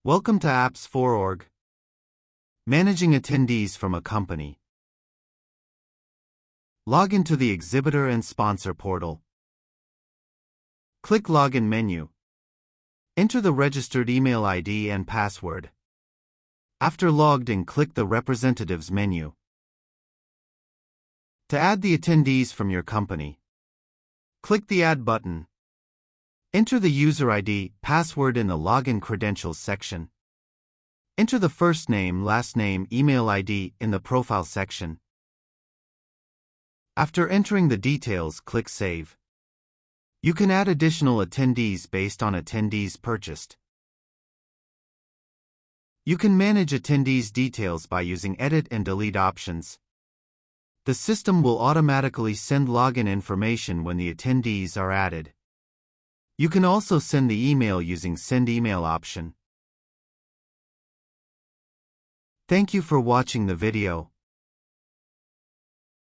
Welcome to Apps4Org. Managing attendees from a company. Log into the exhibitor and sponsor portal. Click Login menu. Enter the registered email ID and password. After logged in, click the Representatives menu. To add the attendees from your company, click the Add button. Enter the user ID, password in the Login Credentials section. Enter the first name, last name, email ID in the Profile section. After entering the details, click Save. You can add additional attendees based on attendees purchased. You can manage attendees' details by using Edit and Delete options. The system will automatically send login information when the attendees are added. You can also send the email using Send Email option. Thank you for watching the video.